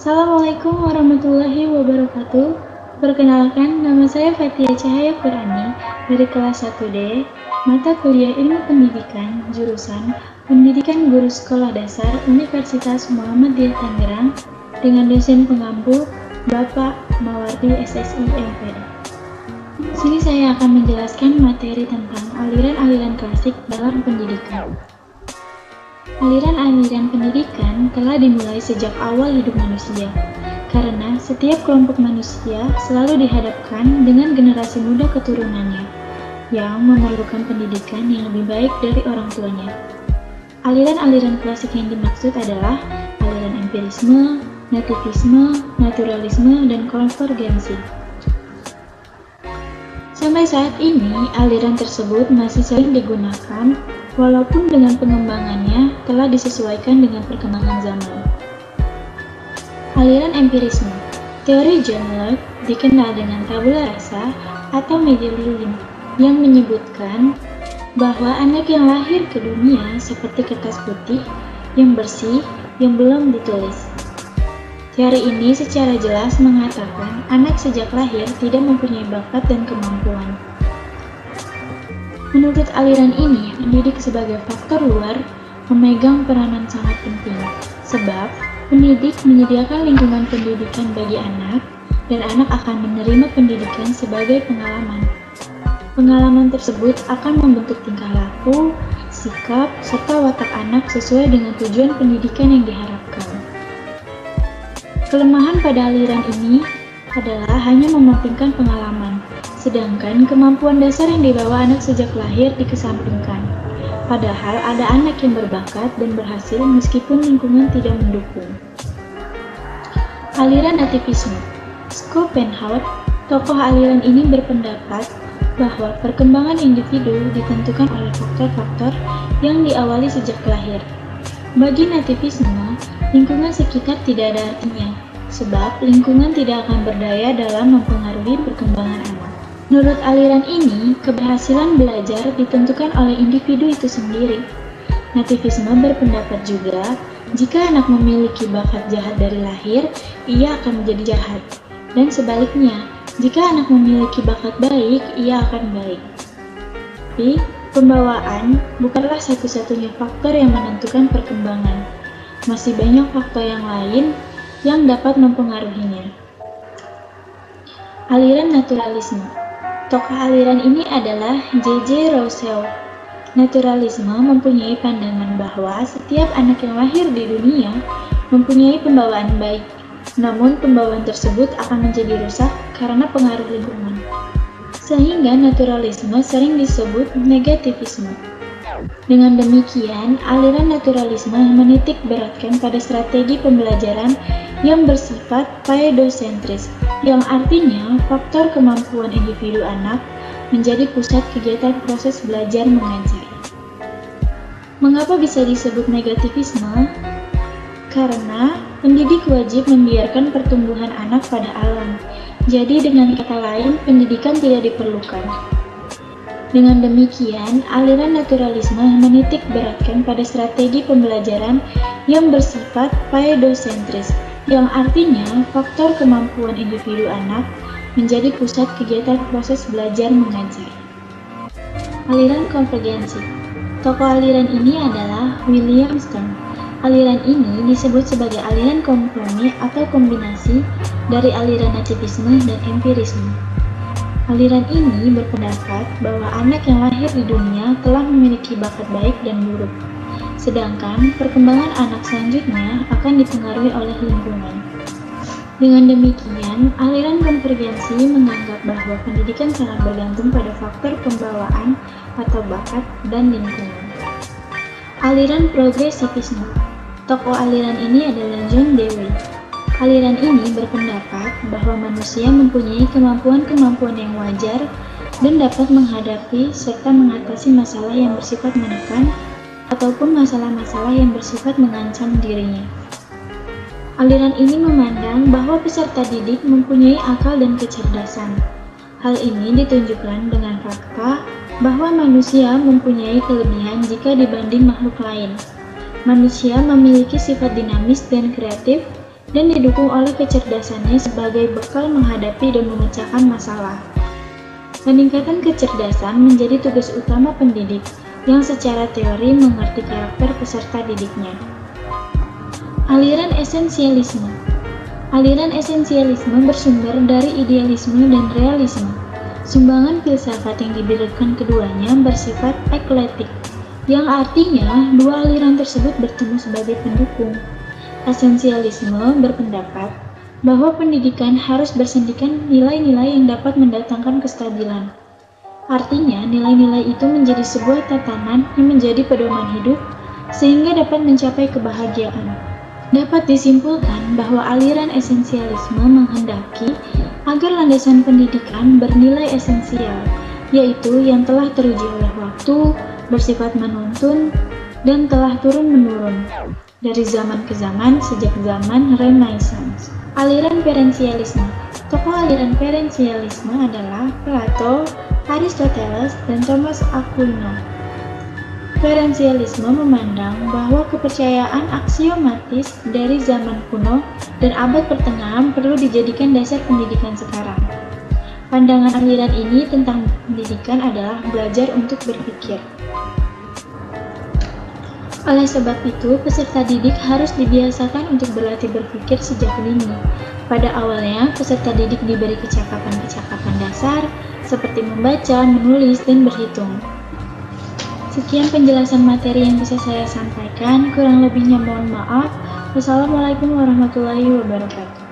Assalamualaikum warahmatullahi wabarakatuh. Perkenalkan, nama saya Fatia Cahaya Qurani dari kelas 1D, mata kuliah Ilmu Pendidikan, jurusan Pendidikan Guru Sekolah Dasar Universitas Muhammadiyah Tangerang, dengan dosen pengampu Bapak Mawardi SSI MPD. Sini saya akan menjelaskan materi tentang aliran-aliran klasik dalam pendidikan. Aliran-aliran pendidikan telah dimulai sejak awal hidup manusia, karena setiap kelompok manusia selalu dihadapkan dengan generasi muda keturunannya, yang memerlukan pendidikan yang lebih baik dari orang tuanya. Aliran-aliran klasik yang dimaksud adalah aliran empirisme, nativisme, naturalisme, dan konvergensi. Sampai saat ini, aliran tersebut masih sering digunakan, walaupun dengan pengembangannya telah disesuaikan dengan perkembangan zaman. Aliran empirisme. Teori John Locke dikenal dengan tabula rasa atau media lilin, yang menyebutkan bahwa anak yang lahir ke dunia seperti kertas putih yang bersih yang belum ditulis. Teori ini secara jelas mengatakan anak sejak lahir tidak mempunyai bakat dan kemampuan. Menurut aliran ini, pendidik sebagai faktor luar memegang peranan sangat penting, sebab pendidik menyediakan lingkungan pendidikan bagi anak, dan anak akan menerima pendidikan sebagai pengalaman. Pengalaman tersebut akan membentuk tingkah laku, sikap, serta watak anak sesuai dengan tujuan pendidikan yang diharapkan. Kelemahan pada aliran ini adalah hanya mementingkan pengalaman, sedangkan kemampuan dasar yang dibawa anak sejak lahir dikesampingkan. Padahal ada anak yang berbakat dan berhasil meskipun lingkungan tidak mendukung. Aliran nativisme. Schopenhauer, tokoh aliran ini berpendapat bahwa perkembangan individu ditentukan oleh faktor-faktor yang diawali sejak lahir. Bagi nativisme, lingkungan sekitar tidak ada artinya, sebab lingkungan tidak akan berdaya dalam mempengaruhi perkembangan anak. Menurut aliran ini, keberhasilan belajar ditentukan oleh individu itu sendiri. Nativisme berpendapat juga, jika anak memiliki bakat jahat dari lahir, ia akan menjadi jahat. Dan sebaliknya, jika anak memiliki bakat baik, ia akan baik. Tapi, pembawaan bukanlah satu-satunya faktor yang menentukan perkembangan. Masih banyak faktor yang lain yang dapat mempengaruhinya. Aliran naturalisme. Tokoh aliran ini adalah J.J. Rousseau. Naturalisme mempunyai pandangan bahwa setiap anak yang lahir di dunia mempunyai pembawaan baik, namun pembawaan tersebut akan menjadi rusak karena pengaruh lingkungan. Sehingga naturalisme sering disebut negativisme. Dengan demikian, aliran naturalisme menitik beratkan pada strategi pembelajaran yang bersifat paedosentris, yang artinya faktor kemampuan individu anak menjadi pusat kegiatan proses belajar mengajar. Mengapa bisa disebut negativisme? Karena pendidik wajib membiarkan pertumbuhan anak pada alam. Jadi dengan kata lain, pendidikan tidak diperlukan. Dengan demikian, aliran naturalisme menitik beratkan pada strategi pembelajaran yang bersifat paedosentris, yang artinya faktor kemampuan individu anak menjadi pusat kegiatan proses belajar mengajar. Aliran konvergensi. Tokoh aliran ini adalah William Stone. Aliran ini disebut sebagai aliran kompromi atau kombinasi dari aliran nativisme dan empirisme. Aliran ini berpendapat bahwa anak yang lahir di dunia telah memiliki bakat baik dan buruk, sedangkan perkembangan anak selanjutnya akan dipengaruhi oleh lingkungan. Dengan demikian, aliran konvergensi menganggap bahwa pendidikan sangat bergantung pada faktor pembawaan atau bakat dan lingkungan. Aliran progresivisme. Tokoh aliran ini adalah John Dewey. Aliran ini berpendapat bahwa manusia mempunyai kemampuan-kemampuan yang wajar dan dapat menghadapi serta mengatasi masalah yang bersifat menekan ataupun masalah-masalah yang bersifat mengancam dirinya. Aliran ini memandang bahwa peserta didik mempunyai akal dan kecerdasan. Hal ini ditunjukkan dengan fakta bahwa manusia mempunyai kelebihan jika dibanding makhluk lain. Manusia memiliki sifat dinamis dan kreatif dan didukung oleh kecerdasannya sebagai bekal menghadapi dan memecahkan masalah. Peningkatan kecerdasan menjadi tugas utama pendidik yang secara teori mengerti karakter peserta didiknya. Aliran esensialisme. Aliran esensialisme bersumber dari idealisme dan realisme. Sumbangan filsafat yang diberikan keduanya bersifat eklektik, yang artinya dua aliran tersebut bertemu sebagai pendukung. Esensialisme berpendapat bahwa pendidikan harus bersendikan nilai-nilai yang dapat mendatangkan kestabilan. Artinya, nilai-nilai itu menjadi sebuah tatanan yang menjadi pedoman hidup sehingga dapat mencapai kebahagiaan. Dapat disimpulkan bahwa aliran esensialisme menghendaki agar landasan pendidikan bernilai esensial, yaitu yang telah teruji oleh waktu, bersifat menuntun, dan telah turun-menurun dari zaman ke zaman sejak zaman Renaissance. Aliran Ferencialisme. Tokoh aliran Ferencialisme adalah Plato, Aristoteles, dan Thomas Aquino. Ferencialisme memandang bahwa kepercayaan aksiomatis dari zaman kuno dan abad pertengahan perlu dijadikan dasar pendidikan sekarang. Pandangan aliran ini tentang pendidikan adalah belajar untuk berpikir. Oleh sebab itu, peserta didik harus dibiasakan untuk berlatih berpikir sejak dini. Pada awalnya, peserta didik diberi kecakapan-kecakapan dasar seperti membaca, menulis, dan berhitung. Sekian penjelasan materi yang bisa saya sampaikan, kurang lebihnya mohon maaf. Wassalamualaikum warahmatullahi wabarakatuh.